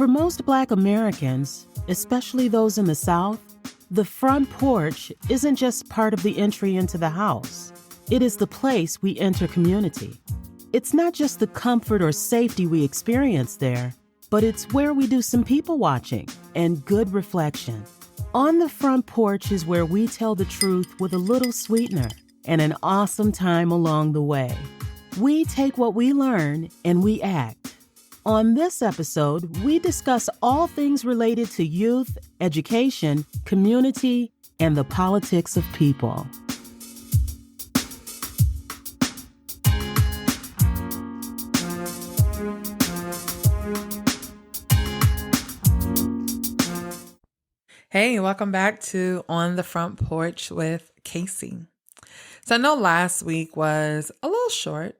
For most Black Americans, especially those in the South, the front porch isn't just part of the entry into the house. It is the place we enter community. It's not just the comfort or safety we experience there, but it's where we do some people watching and good reflection. On the front porch is where we tell the truth with a little sweetener and an awesome time along the way. We take what we learn and we act. On this episode, we discuss all things related to youth, education, community, and the politics of people. Hey, welcome back to On the Front Porch with KaCey. So I know last week was a little short,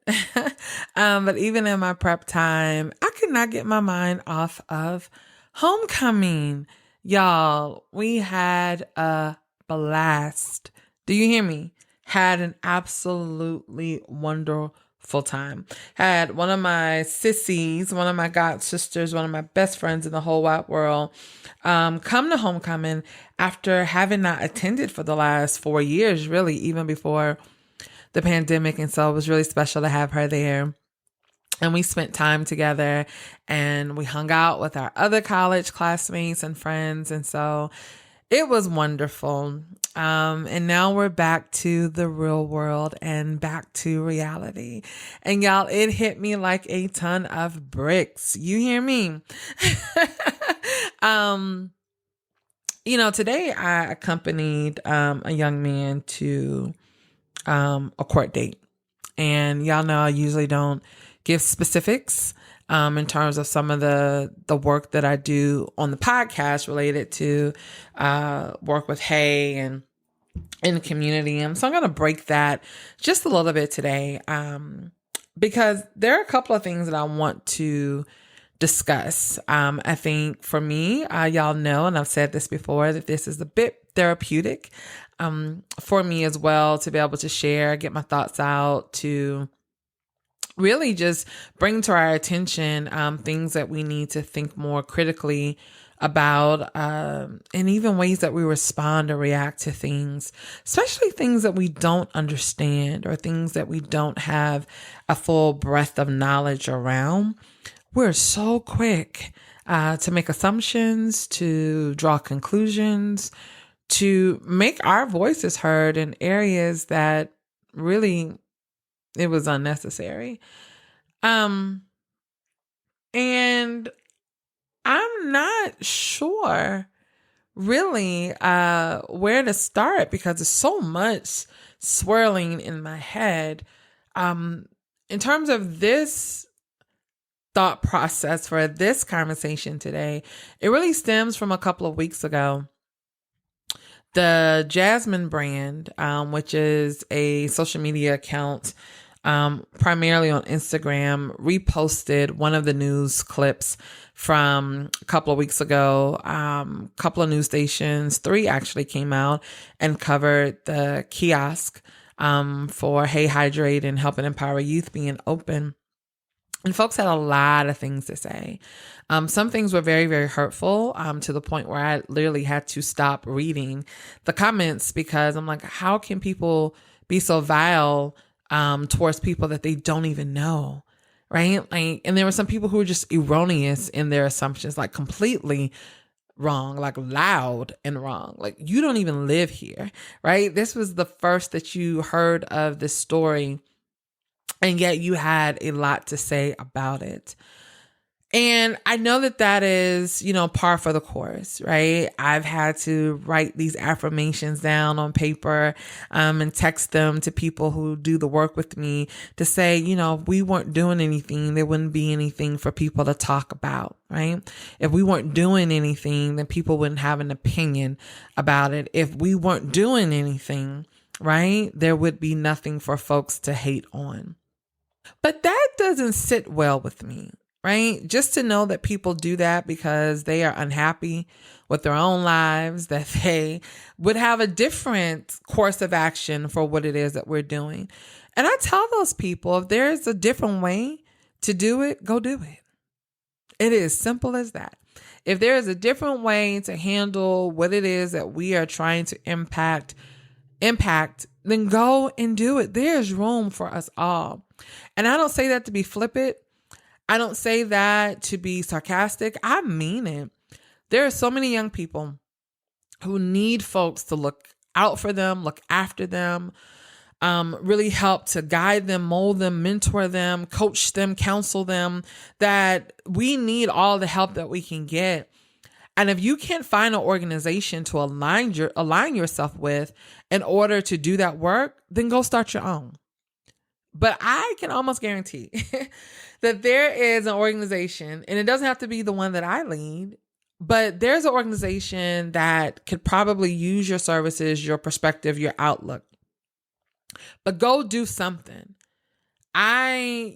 but even in my prep time, I could not get my mind off of homecoming. Y'all, we had a blast. Do you hear me? Had an absolutely wonderful time. Had one of my sissies, one of my god sisters, one of my best friends in the whole wide world, come to homecoming after having not attended for the last 4 years, really, even before the pandemic. And so it was really special to have her there. And we spent time together and we hung out with our other college classmates and friends. And so it was wonderful. And now we're back to the real world and back to reality. And y'all, it hit me like a ton of bricks. You hear me? Today I accompanied a young man to a court date. And y'all know I usually don't give specifics in terms of some of the work that I do on the podcast related to work with Hay and in the community. And so I'm going to break that just a little bit today because there are a couple of things that I want to discuss. I think for me, y'all know, and I've said this before, that this is a bit therapeutic for me as well, to be able to share, get my thoughts out, to really just bring to our attention things that we need to think more critically about, and even ways that we respond or react to things, especially things that we don't understand or things that we don't have a full breadth of knowledge around. We're so quick to make assumptions, to draw conclusions, to make our voices heard in areas that really it was unnecessary. And I'm not sure really where to start because there's so much swirling in my head. In terms of this thought process for this conversation today, it really stems from a couple of weeks ago. The Jasmine brand, which is a social media account primarily on Instagram, reposted one of the news clips from a couple of weeks ago. A couple of news stations, 3 actually, came out and covered the kiosk for Hey Hydrate and Help and Empower Youth being open. And folks had a lot of things to say. Some things were very, very hurtful to the point where I literally had to stop reading the comments because I'm like, how can people be so vile towards people that they don't even know, right? Like, and there were some people who were just erroneous in their assumptions, like completely wrong, like loud and wrong. Like, you don't even live here, right? This was the first that you heard of this story, and yet you had a lot to say about it. And I know that that is, par for the course, right? I've had to write these affirmations down on paper and text them to people who do the work with me to say, if we weren't doing anything, there wouldn't be anything for people to talk about, right? If we weren't doing anything, then people wouldn't have an opinion about it. If we weren't doing anything, right, there would be nothing for folks to hate on. But that doesn't sit well with me. Right? Just to know that people do that because they are unhappy with their own lives, that they would have a different course of action for what it is that we're doing. And I tell those people, if there's a different way to do it, go do it. It is simple as that. If there is a different way to handle what it is that we are trying to impact, then go and do it. There's room for us all. And I don't say that to be flippant. I don't say that to be sarcastic. I mean it. There are so many young people who need folks to look out for them, look after them, really help to guide them, mold them, mentor them, coach them, counsel them, that we need all the help that we can get. And if you can't find an organization to align yourself with in order to do that work, then go start your own. But I can almost guarantee that there is an organization, and it doesn't have to be the one that I lead, but there's an organization that could probably use your services, your perspective, your outlook. But go do something. I,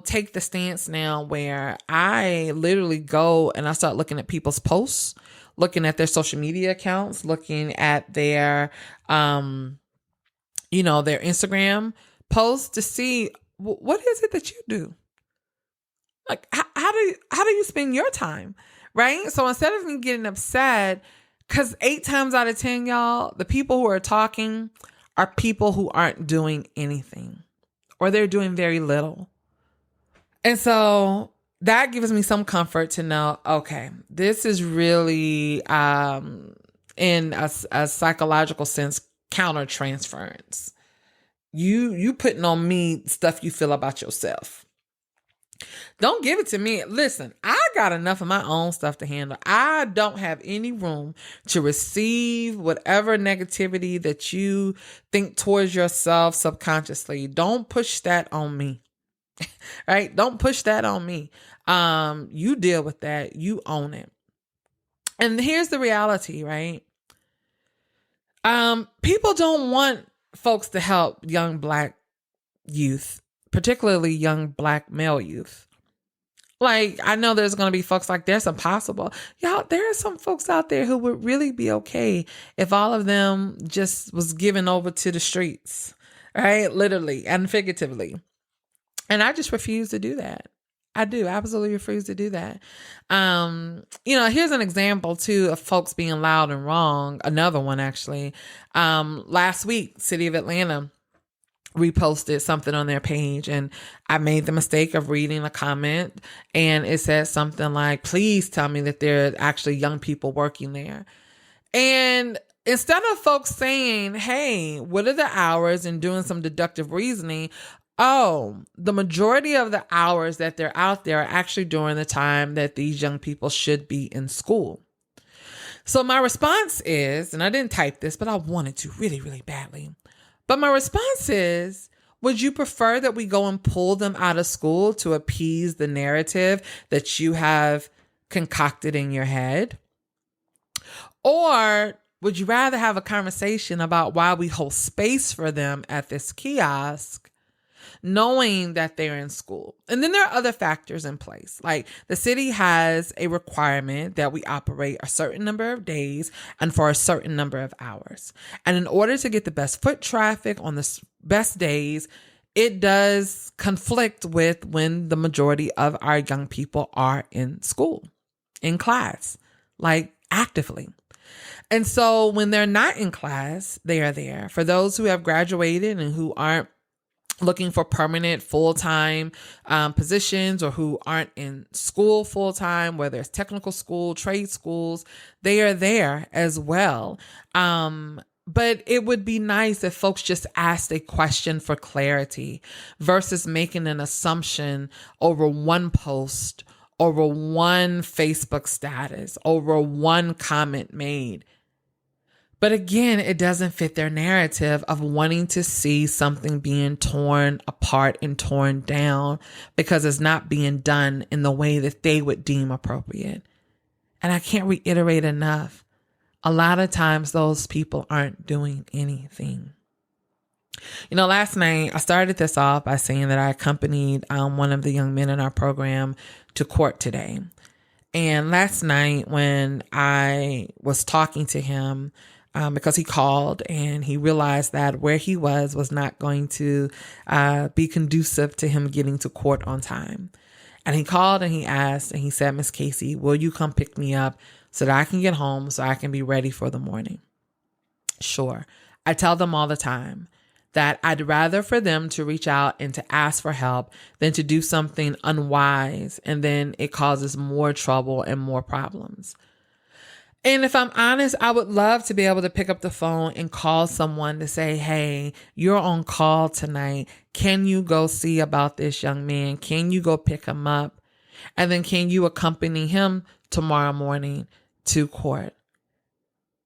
take the stance now where I literally go and I start looking at people's posts, looking at their social media accounts, looking at their, their Instagram posts to see what is it that you do? Like, how do you spend your time? Right? So instead of me getting upset, because 8 times out of 10, y'all, the people who are talking are people who aren't doing anything, or they're doing very little. And so that gives me some comfort to know, okay, this is really, in a psychological sense, counter-transference. You putting on me stuff you feel about yourself. Don't give it to me. Listen, I got enough of my own stuff to handle. I don't have any room to receive whatever negativity that you think towards yourself subconsciously. Don't push that on me. Right? Don't push that on me. You deal with that. You own it. And here's the reality, right? People don't want folks to help young Black youth, particularly young Black male youth. Like, I know there's going to be folks like, there's impossible. Y'all, there are some folks out there who would really be okay if all of them just was given over to the streets, right? Literally and figuratively. And I just refuse to do that. I do absolutely refuse to do that. Here's an example too of folks being loud and wrong. Another one, actually. Last week, City of Atlanta reposted something on their page, and I made the mistake of reading a comment, and it said something like, please tell me that there are actually young people working there. And instead of folks saying, hey, what are the hours, and doing some deductive reasoning, the majority of the hours that they're out there are actually during the time that these young people should be in school. So my response is, and I didn't type this, but I wanted to really, really badly. But my response is, would you prefer that we go and pull them out of school to appease the narrative that you have concocted in your head? Or would you rather have a conversation about why we hold space for them at this kiosk, knowing that they're in school? And then there are other factors in place. Like, the city has a requirement that we operate a certain number of days and for a certain number of hours. And in order to get the best foot traffic on the best days, it does conflict with when the majority of our young people are in school, in class, like actively. And so when they're not in class, they are there. For those who have graduated and who aren't looking for permanent full-time positions, or who aren't in school full-time, whether it's technical school, trade schools, they are there as well. But it would be nice if folks just asked a question for clarity versus making an assumption over one post, over one Facebook status, over one comment made. But again, it doesn't fit their narrative of wanting to see something being torn apart and torn down because it's not being done in the way that they would deem appropriate. And I can't reiterate enough. A lot of times those people aren't doing anything. Last night I started this off by saying that I accompanied one of the young men in our program to court today. And last night when I was talking to him, because he called and he realized that where he was not going to be conducive to him getting to court on time. And he called and he asked and he said, Miss KaCey, will you come pick me up so that I can get home so I can be ready for the morning? Sure. I tell them all the time that I'd rather for them to reach out and to ask for help than to do something unwise and then it causes more trouble and more problems. And if I'm honest, I would love to be able to pick up the phone and call someone to say, hey, you're on call tonight. Can you go see about this young man? Can you go pick him up? And then can you accompany him tomorrow morning to court?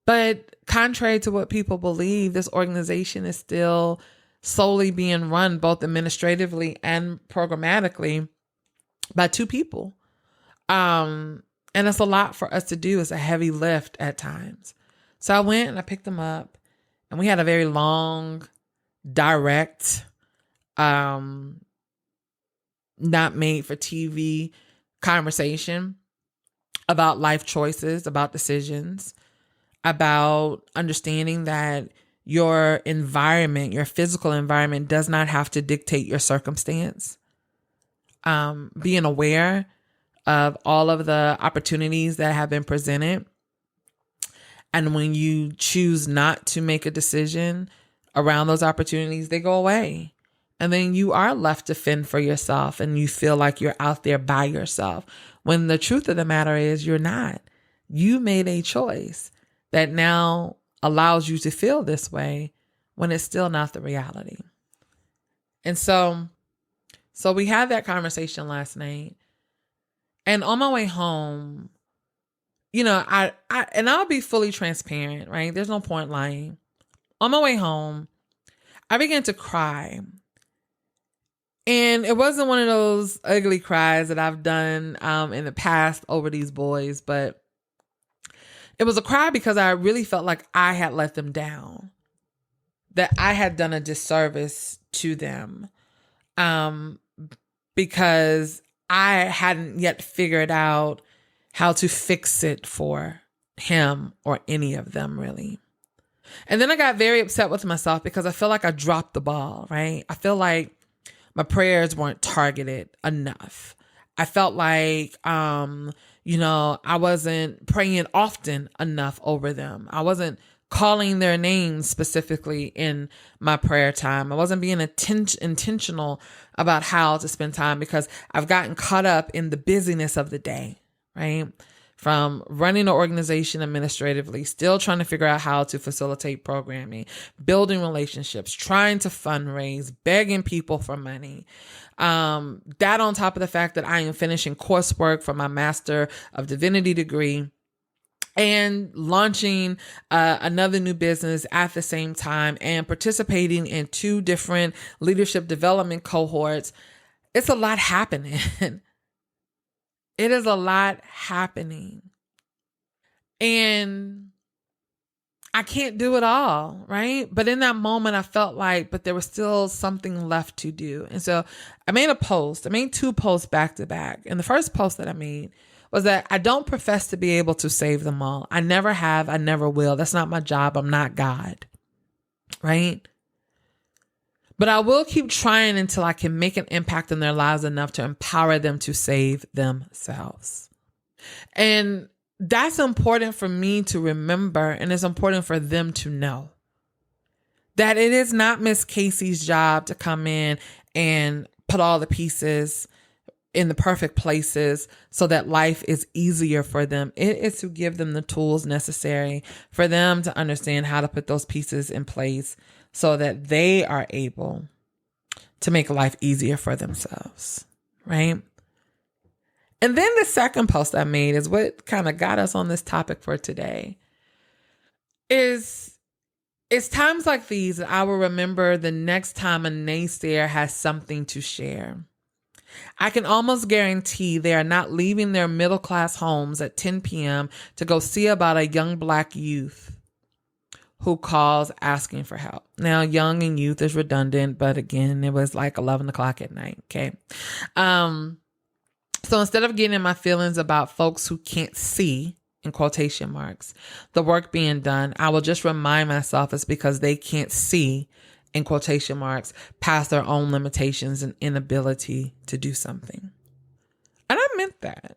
But contrary to what people believe, this organization is still solely being run both administratively and programmatically by two people. And it's a lot for us to do. It's a heavy lift at times. So I went and I picked them up and we had a very long, direct, not made for TV conversation about life choices, about decisions, about understanding that your environment, your physical environment does not have to dictate your circumstance. Being aware of all of the opportunities that have been presented. And when you choose not to make a decision around those opportunities, they go away. And then you are left to fend for yourself and you feel like you're out there by yourself. When the truth of the matter is you're not. You made a choice that now allows you to feel this way when it's still not the reality. And so we had that conversation last night. And on my way home, I'll be fully transparent, right? There's no point lying. On my way home, I began to cry. And it wasn't one of those ugly cries that I've done in the past over these boys, but it was a cry because I really felt like I had let them down, that I had done a disservice to them, because I hadn't yet figured out how to fix it for him or any of them, really. And then I got very upset with myself because I feel like I dropped the ball, right? I feel like my prayers weren't targeted enough. I felt like, I wasn't praying often enough over them. I wasn't calling their names specifically in my prayer time. I wasn't being intentional about how to spend time because I've gotten caught up in the busyness of the day, right? From running an organization administratively, still trying to figure out how to facilitate programming, building relationships, trying to fundraise, begging people for money. That on top of the fact that I am finishing coursework for my Master of Divinity degree and launching another new business at the same time and participating in 2 different leadership development cohorts. It's a lot happening. It is a lot happening. And I can't do it all, right? But in that moment, I felt like, but there was still something left to do. And so I made a post. I made 2 posts back to back. And the first post that I made was that I don't profess to be able to save them all. I never have. I never will. That's not my job. I'm not God, right? But I will keep trying until I can make an impact in their lives enough to empower them to save themselves. And that's important for me to remember, and it's important for them to know that it is not Miss KaCey's job to come in and put all the pieces in the perfect places so that life is easier for them. It is to give them the tools necessary for them to understand how to put those pieces in place so that they are able to make life easier for themselves, right? And then the second post I made is what kind of got us on this topic for today. It's times like these that I will remember the next time a naysayer has something to share. I can almost guarantee they are not leaving their middle-class homes at 10 p.m. to go see about a young Black youth who calls asking for help. Now, young and youth is redundant, but again, it was like 11 o'clock at night, okay? So instead of getting in my feelings about folks who can't see, in quotation marks, the work being done, I will just remind myself it's because they can't see, in quotation marks, past their own limitations and inability to do something. And I meant that.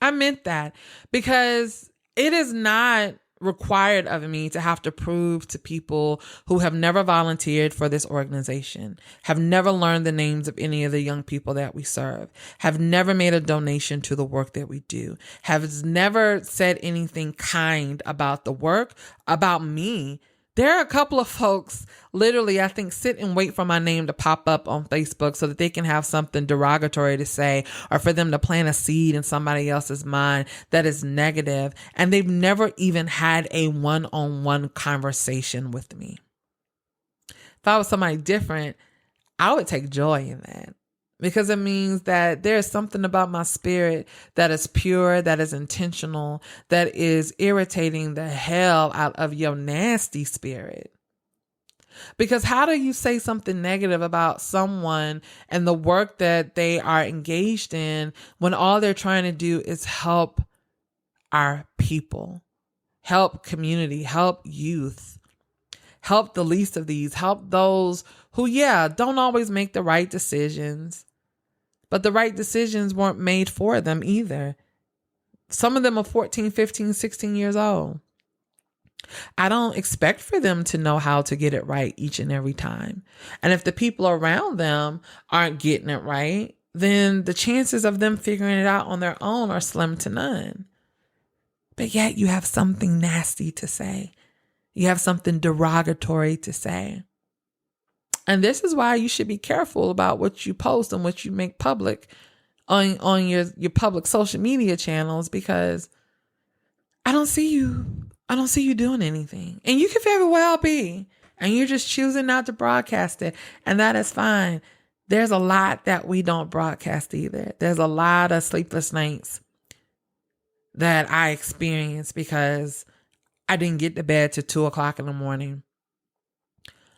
I meant that because it is not required of me to have to prove to people who have never volunteered for this organization, have never learned the names of any of the young people that we serve, have never made a donation to the work that we do, have never said anything kind about the work, about me. There are a couple of folks literally, I think, sit and wait for my name to pop up on Facebook so that they can have something derogatory to say, or for them to plant a seed in somebody else's mind that is negative. And they've never even had a one-on-one conversation with me. If I was somebody different, I would take joy in that. Because it means that there's something about my spirit that is pure, that is intentional, that is irritating the hell out of your nasty spirit. Because how do you say something negative about someone and the work that they are engaged in when all they're trying to do is help our people, help community, help youth, help the least of these, help those who, don't always make the right decisions, but the right decisions weren't made for them either. Some of them are 14, 15, 16 years old. I don't expect for them to know how to get it right each and every time. And if the people around them aren't getting it right, then the chances of them figuring it out on their own are slim to none. But yet you have something nasty to say. You have something derogatory to say. And this is why you should be careful about what you post and what you make public on your public social media channels, because I don't see you doing anything. And you could very well be. And you're just choosing not to broadcast it. And that is fine. There's a lot that we don't broadcast either. There's a lot of sleepless nights that I experience because I didn't get to bed till 2:00 in the morning.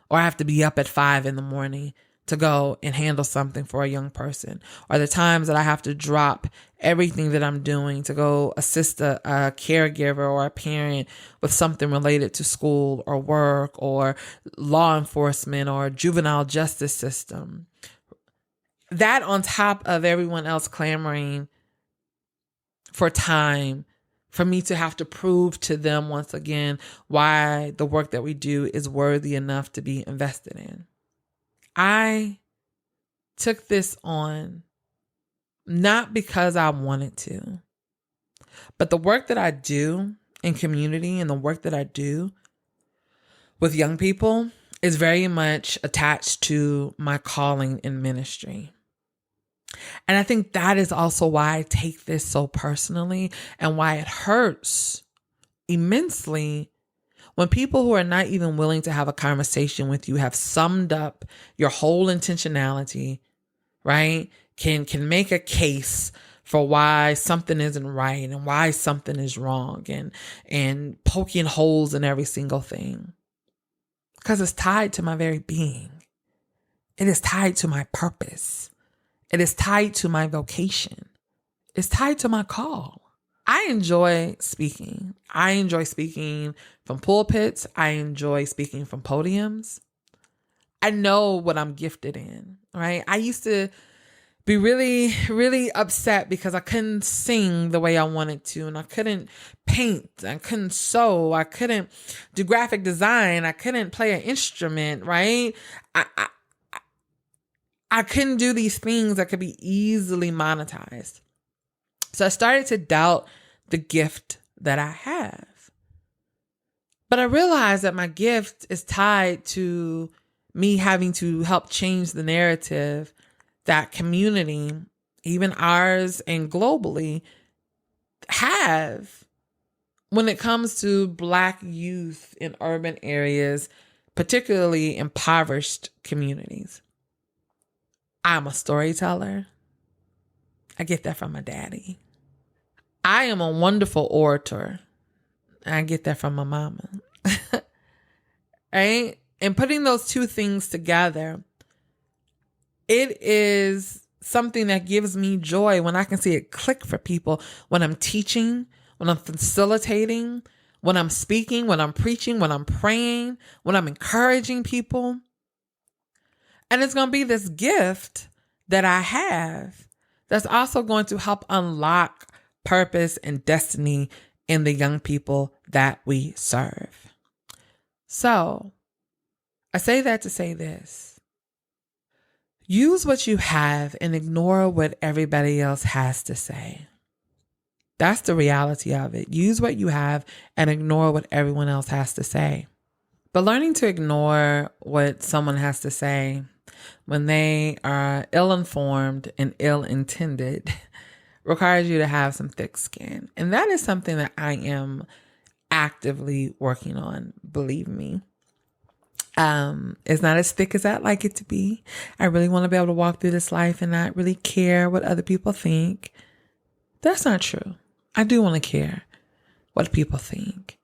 Or I have to be up at 5 in the morning to go and handle something for a young person. Or the times that I have to drop everything that I'm doing to go assist a caregiver or a parent with something related to school or work or law enforcement or juvenile justice system. That on top of everyone else clamoring for time for me to have to prove to them once again why the work that we do is worthy enough to be invested in. I took this on not because I wanted to, but the work that I do in community and the work that I do with young people is very much attached to my calling in ministry. And I think that is also why I take this so personally and why it hurts immensely when people who are not even willing to have a conversation with you have summed up your whole intentionality, right? Can make a case for why something isn't right and why something is wrong and poking holes in every single thing. Because it's tied to my very being. It is tied to my purpose. It is tied to my vocation. It's tied to my call. I enjoy speaking. I enjoy speaking from pulpits. I enjoy speaking from podiums. I know what I'm gifted in, right? I used to be really, really upset because I couldn't sing the way I wanted to, and I couldn't paint, I couldn't sew, I couldn't do graphic design, I couldn't play an instrument, right? I couldn't do these things that could be easily monetized. So I started to doubt the gift that I have. But I realized that my gift is tied to me having to help change the narrative that community, even ours and globally, have when it comes to Black youth in urban areas, particularly impoverished communities. I'm a storyteller. I get that from my daddy. I am a wonderful orator. I get that from my mama. Right? And putting those two things together, it is something that gives me joy when I can see it click for people, when I'm teaching, when I'm facilitating, when I'm speaking, when I'm preaching, when I'm praying, when I'm encouraging people. And it's going to be this gift that I have that's also going to help unlock purpose and destiny in the young people that we serve. So I say that to say this. Use what you have and ignore what everybody else has to say. That's the reality of it. Use what you have and ignore what everyone else has to say. But learning to ignore what someone has to say when they are ill-informed and ill-intended requires you to have some thick skin. And that is something that I am actively working on, believe me. It's not as thick as I'd like it to be. I really want to be able to walk through this life and not really care what other people think. That's not true. I do want to care what people think.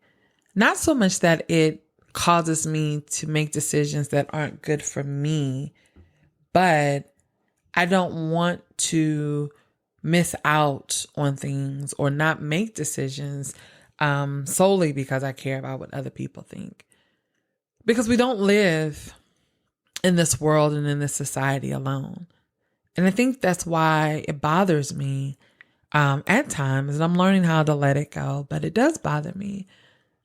Not so much that it causes me to make decisions that aren't good for me, but I don't want to miss out on things or not make decisions solely because I care about what other people think. Because we don't live in this world and in this society alone. And I think that's why it bothers me at times, and I'm learning how to let it go, but it does bother me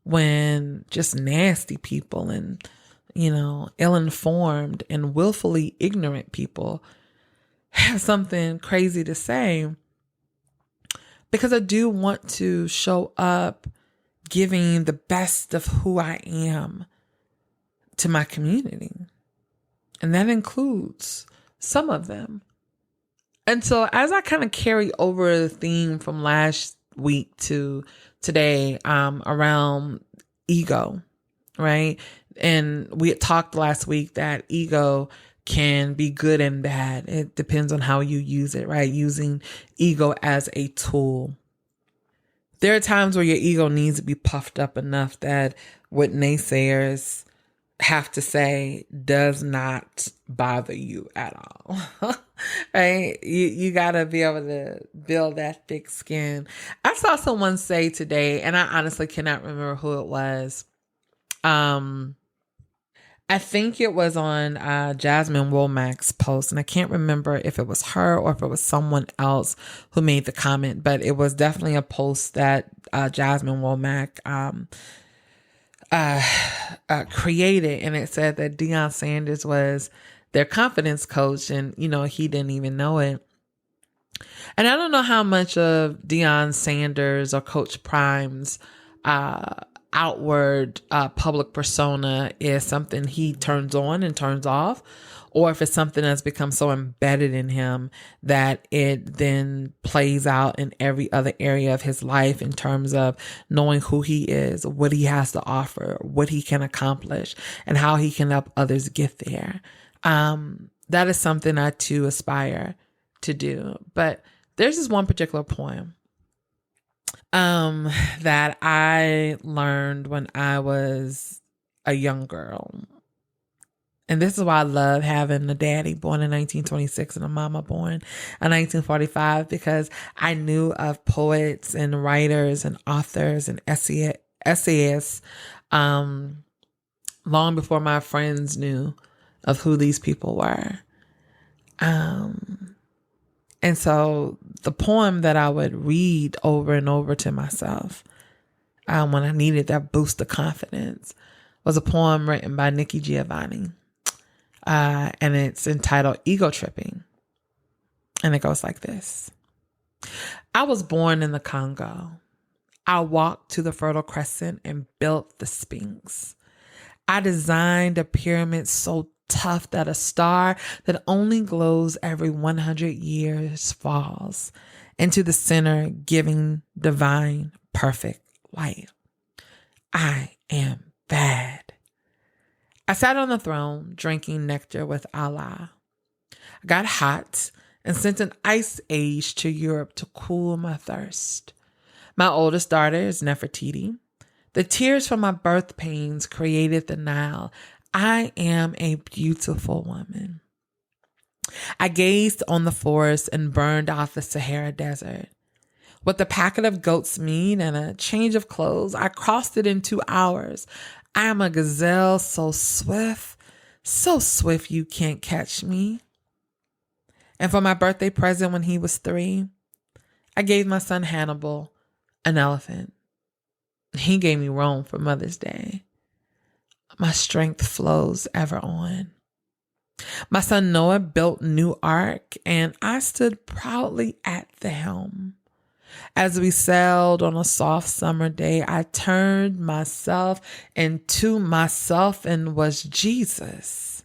when just nasty people and, ill-informed and willfully ignorant people have something crazy to say, because I do want to show up giving the best of who I am to my community. And that includes some of them. And so as I kind of carry over the theme from last week to today, around ego, right? And we had talked last week that ego can be good and bad. It depends on how you use it, right? Using ego as a tool. There are times where your ego needs to be puffed up enough that what naysayers have to say does not bother you at all. Right? You gotta be able to build that thick skin. I saw someone say today, and I honestly cannot remember who it was. I think it was on Jasmine Womack's post, and I can't remember if it was her or if it was someone else who made the comment, but it was definitely a post that Jasmine Womack created, and it said that Deion Sanders was their confidence coach, and he didn't even know it. And I don't know how much of Deion Sanders or Coach Prime's outward public persona is something he turns on and turns off, or if it's something that's become so embedded in him that it then plays out in every other area of his life in terms of knowing who he is, what he has to offer, what he can accomplish, and how he can help others get there. That is something I too aspire to do. But there's this one particular poem that I learned when I was a young girl. And this is why I love having a daddy born in 1926 and a mama born in 1945, because I knew of poets and writers and authors and essayists long before my friends knew of who these people were. And so the poem that I would read over and over to myself when I needed that boost of confidence was a poem written by Nikki Giovanni. And it's entitled Ego Tripping. And it goes like this. I was born in the Congo. I walked to the Fertile Crescent and built the Sphinx. I designed a pyramid so tough that a star that only glows every 100 years falls into the center, giving divine, perfect light. I am bad. I sat on the throne, drinking nectar with Allah. I got hot and sent an ice age to Europe to cool my thirst. My oldest daughter is Nefertiti. The tears from my birth pains created the Nile. I am a beautiful woman. I gazed on the forest and burned out the Sahara Desert. With a packet of goat's meat and a change of clothes, I crossed it in 2 hours. I am a gazelle so swift you can't catch me. And for my birthday present when he was 3, I gave my son Hannibal an elephant. He gave me Rome for Mother's Day. My strength flows ever on. My son Noah built New Ark, and I stood proudly at the helm. As we sailed on a soft summer day, I turned myself into myself and was Jesus.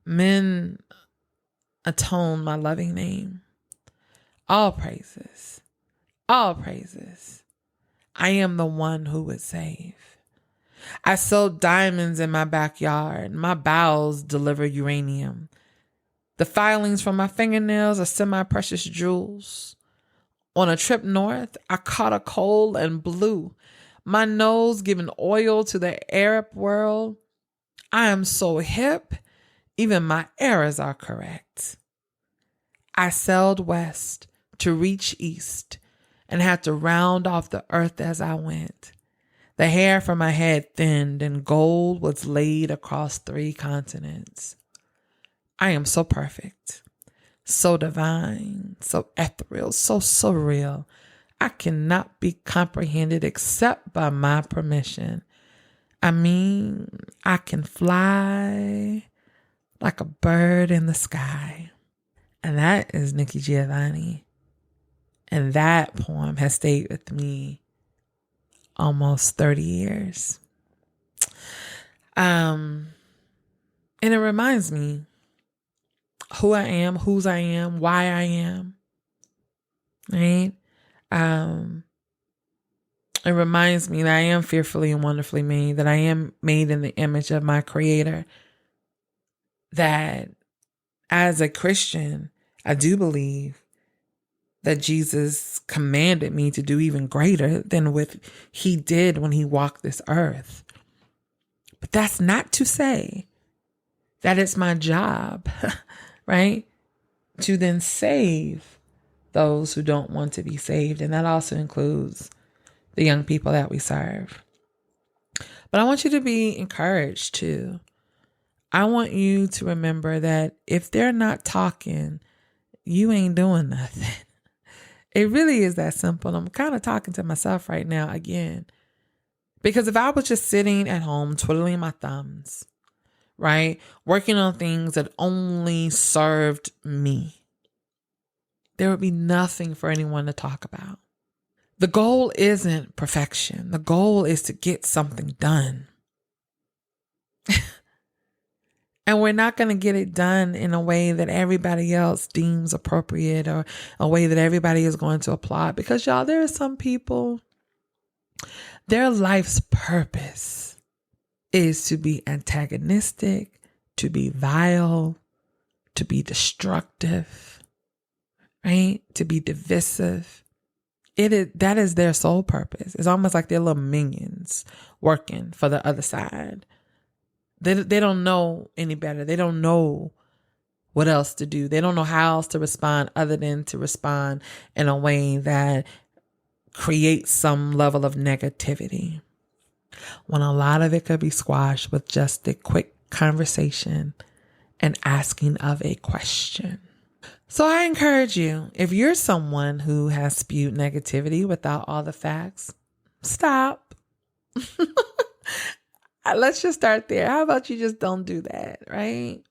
Men atone my loving name. All praises, all praises. I am the one who would save. I sowed diamonds in my backyard. My bowels deliver uranium. The filings from my fingernails are semi-precious jewels. On a trip north, I caught a cold and blew. My nose giving oil to the Arab world. I am so hip, even my errors are correct. I sailed west to reach east and had to round off the earth as I went. The hair from my head thinned and gold was laid across 3 continents. I am so perfect, so divine, so ethereal, so surreal. I cannot be comprehended except by my permission. I mean, I can fly like a bird in the sky. And that is Nikki Giovanni. And that poem has stayed with me almost 30 years. And it reminds me who I am, whose I am, why I am. Right? It reminds me that I am fearfully and wonderfully made, that I am made in the image of my Creator, that as a Christian, I do believe that Jesus commanded me to do even greater than what he did when he walked this earth. But that's not to say that it's my job, right, to then save those who don't want to be saved. And that also includes the young people that we serve. But I want you to be encouraged too. I want you to remember that if they're not talking, you ain't doing nothing. It really is that simple. I'm kind of talking to myself right now again. Because if I was just sitting at home, twiddling my thumbs, right, working on things that only served me, there would be nothing for anyone to talk about. The goal isn't perfection. The goal is to get something done. And we're not going to get it done in a way that everybody else deems appropriate or a way that everybody is going to applaud. Because y'all, there are some people, their life's purpose is to be antagonistic, to be vile, to be destructive, right? To be divisive. That is their sole purpose. It's almost like they're little minions working for the other side. They don't know any better. They don't know what else to do. They don't know how else to respond other than to respond in a way that creates some level of negativity, when a lot of it could be squashed with just a quick conversation and asking of a question. So I encourage you, if you're someone who has spewed negativity without all the facts, stop. Let's just start there. How about you just don't do that, right?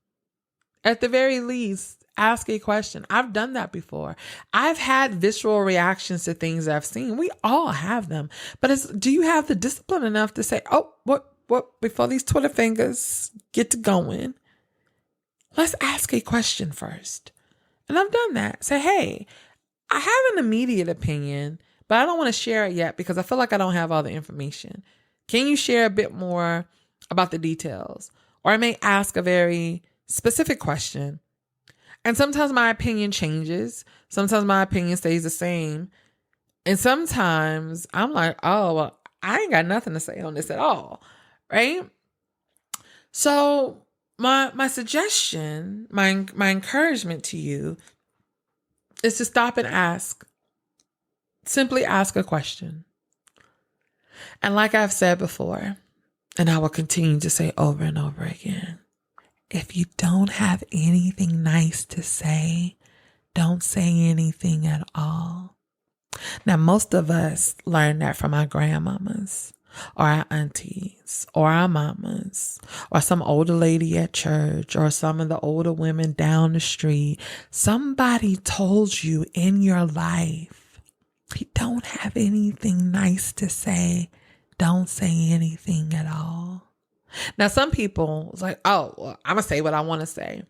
At the very least, ask a question. I've done that before. I've had visceral reactions to things I've seen. We all have them. But do you have the discipline enough to say, oh, what, before these Twitter fingers get to going, let's ask a question first. And I've done that. Say, hey, I have an immediate opinion, but I don't want to share it yet because I feel like I don't have all the information. Can you share a bit more about the details? Or I may ask a very specific question. And sometimes my opinion changes. Sometimes my opinion stays the same. And sometimes I'm like, oh, well, I ain't got nothing to say on this at all. Right? So my suggestion, my encouragement to you is to stop and ask. Simply ask a question. And like I've said before, and I will continue to say over and over again, if you don't have anything nice to say, don't say anything at all. Now, most of us learn that from our grandmamas or our aunties or our mamas or some older lady at church or some of the older women down the street. Somebody told you in your life, you don't have anything nice to say. Don't say anything at all. Now, some people it's like, oh, well, I'm going to say what I want to say.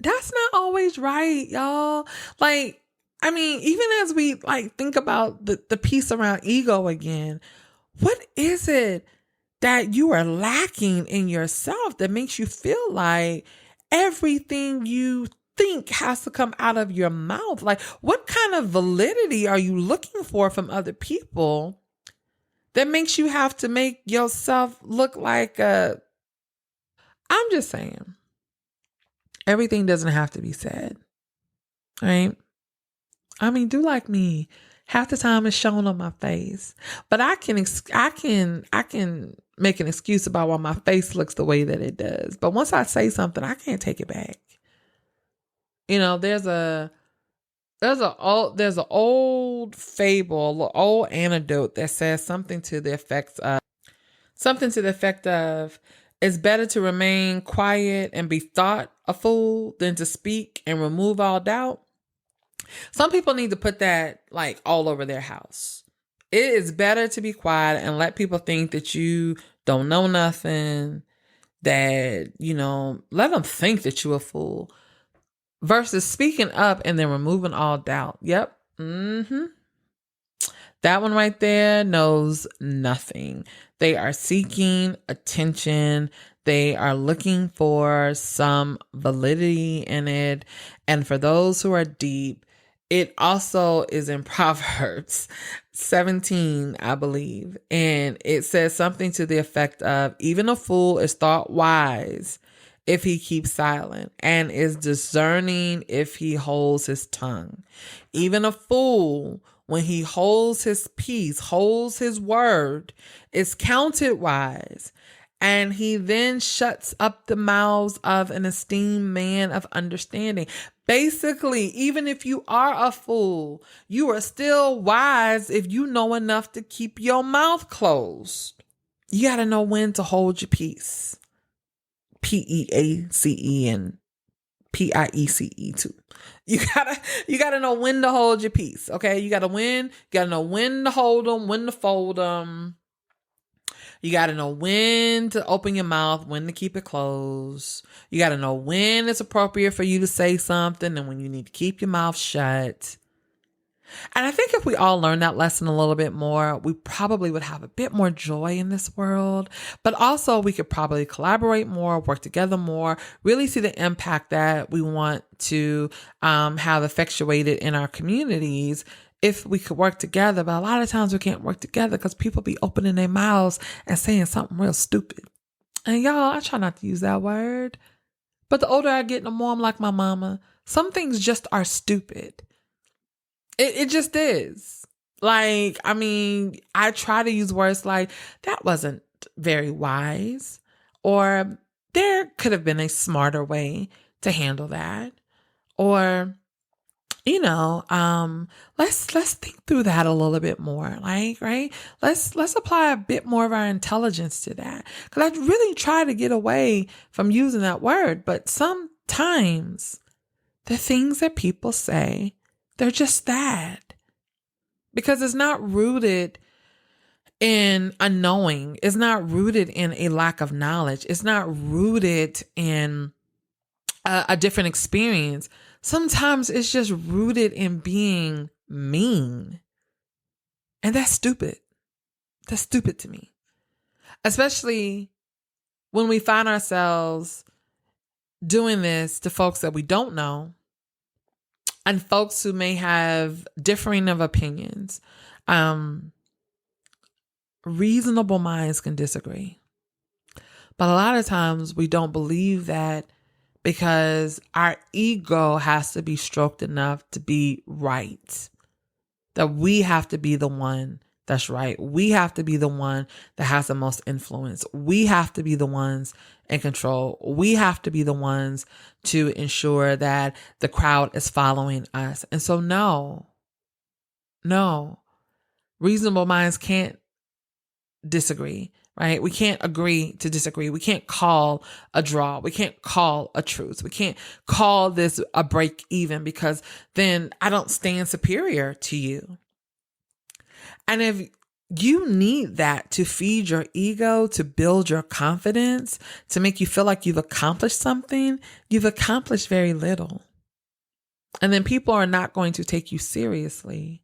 That's not always right, y'all. Like, I mean, even as we like think about the piece around ego again, what is it that you are lacking in yourself that makes you feel like everything you think has to come out of your mouth? Like, what kind of validity are you looking for from other people that makes you have to make yourself look like a... I'm just saying, everything doesn't have to be said, right? I mean, do like me. Half the time it's shown on my face, but I can make an excuse about why my face looks the way that it does. But once I say something, I can't take it back. You know, there's an old fable, an old anecdote that says something to the effect of, it's better to remain quiet and be thought a fool than to speak and remove all doubt. Some people need to put that like all over their house. It is better to be quiet and let people think that you don't know nothing, that, you know, let them think that you're a fool versus speaking up and then removing all doubt. Yep. That one right there knows nothing. They are seeking attention. They are looking for some validity in it. And for those who are deep, it also is in Proverbs 17, I believe. And it says something to the effect of, even a fool is thought wise if he keeps silent, and is discerning if he holds his tongue. Even a fool, when he holds his peace, holds his word, is counted wise, and he then shuts up the mouths of an esteemed man of understanding. Basically, even if you are a fool, you are still wise if you know enough to keep your mouth closed. You got to know when to hold your peace. PEACE and PIECE too. You gotta know when to hold your peace. Okay. You gotta know when to hold them, when to fold them. You gotta know when to open your mouth, when to keep it closed. You gotta know when it's appropriate for you to say something and when you need to keep your mouth shut. And I think if we all learn that lesson a little bit more, we probably would have a bit more joy in this world. But also we could probably collaborate more, work together more, really see the impact that we want to have effectuated in our communities if we could work together. But a lot of times we can't work together because people be opening their mouths and saying something real stupid. And y'all, I try not to use that word. But the older I get, the more I'm like my mama. Some things just are stupid. It just is. Like, I mean, I try to use words like, that wasn't very wise, or there could have been a smarter way to handle that, or, you know, let's think through that a little bit more. Like, right? Let's apply a bit more of our intelligence to that. Because I really try to get away from using that word, but sometimes the things that people say, they're just that. Because it's not rooted in a knowing. It's not rooted in a lack of knowledge. It's not rooted in a different experience. Sometimes it's just rooted in being mean. And that's stupid. That's stupid to me. Especially when we find ourselves doing this to folks that we don't know, and folks who may have differing of opinions. Reasonable minds can disagree. But a lot of times we don't believe that because our ego has to be stroked enough to be right. That we have to be the one That's right. We have to be the one that has the most influence. We have to be the ones in control. We have to be the ones to ensure that the crowd is following us. And so no, reasonable minds can't disagree, right? We can't agree to disagree. We can't call a draw. We can't call a truce. We can't call this a break even, because then I don't stand superior to you. And if you need that to feed your ego, to build your confidence, to make you feel like you've accomplished something, you've accomplished very little. And then people are not going to take you seriously,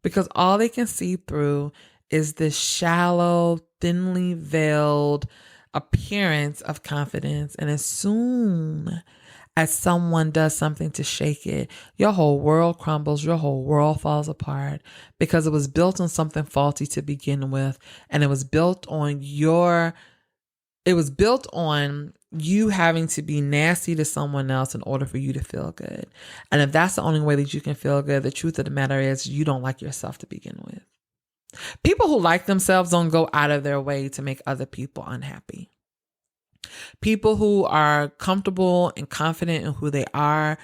because all they can see through is this shallow, thinly veiled appearance of confidence. And as soon as someone does something to shake it, your whole world crumbles, your whole world falls apart, because it was built on something faulty to begin with. And it was built on you having to be nasty to someone else in order for you to feel good. And if that's the only way that you can feel good, the truth of the matter is you don't like yourself to begin with. People who like themselves don't go out of their way to make other people unhappy. People who are comfortable and confident in who they are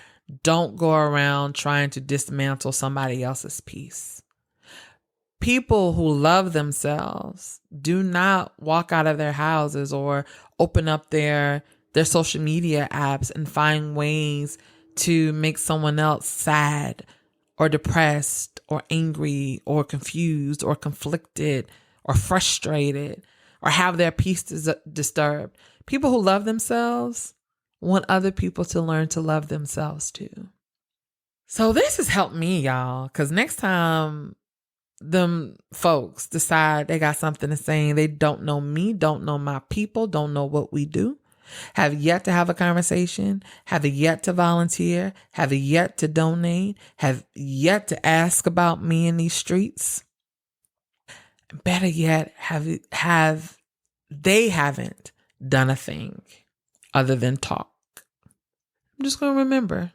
don't go around trying to dismantle somebody else's peace. People who love themselves do not walk out of their houses or open up their social media apps and find ways to make someone else sad or depressed or angry or confused or conflicted or frustrated or have their peace disturbed. People who love themselves want other people to learn to love themselves too. So this has helped me, y'all, because next time them folks decide they got something to say, they don't know me, don't know my people, don't know what we do, have yet to have a conversation, have yet to volunteer, have yet to donate, have yet to ask about me in these streets. Better yet, they haven't done a thing other than talk. I'm just going to remember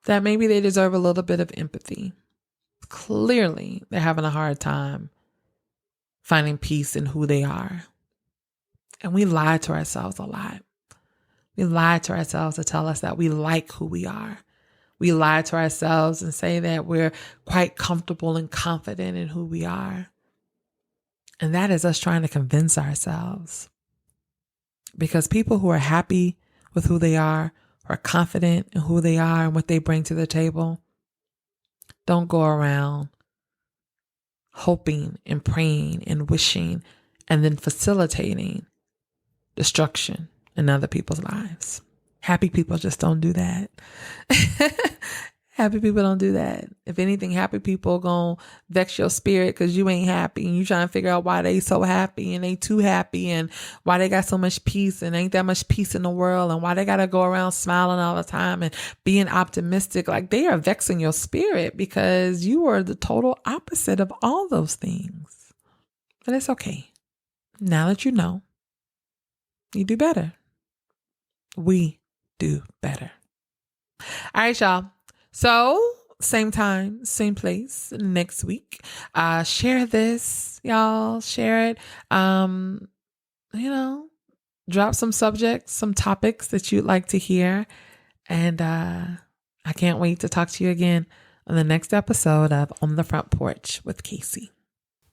that maybe they deserve a little bit of empathy. Clearly, they're having a hard time finding peace in who they are. And we lie to ourselves a lot. We lie to ourselves to tell us that we like who we are. We lie to ourselves and say that we're quite comfortable and confident in who we are. And that is us trying to convince ourselves. Because people who are happy with who they are confident in who they are and what they bring to the table, don't go around hoping and praying and wishing and then facilitating destruction in other people's lives. Happy people just don't do that. Happy people don't do that. If anything, happy people gonna vex your spirit because you ain't happy and you trying to figure out why they so happy and they too happy and why they got so much peace and ain't that much peace in the world and why they gotta go around smiling all the time and being optimistic. Like, they are vexing your spirit because you are the total opposite of all those things. But it's okay. Now that you know, you do better. We do better. All right, y'all. So, same time, same place next week. Share this, y'all. Share it. Drop some subjects, some topics that you'd like to hear. And I can't wait to talk to you again on the next episode of On the Front Porch with KaCey.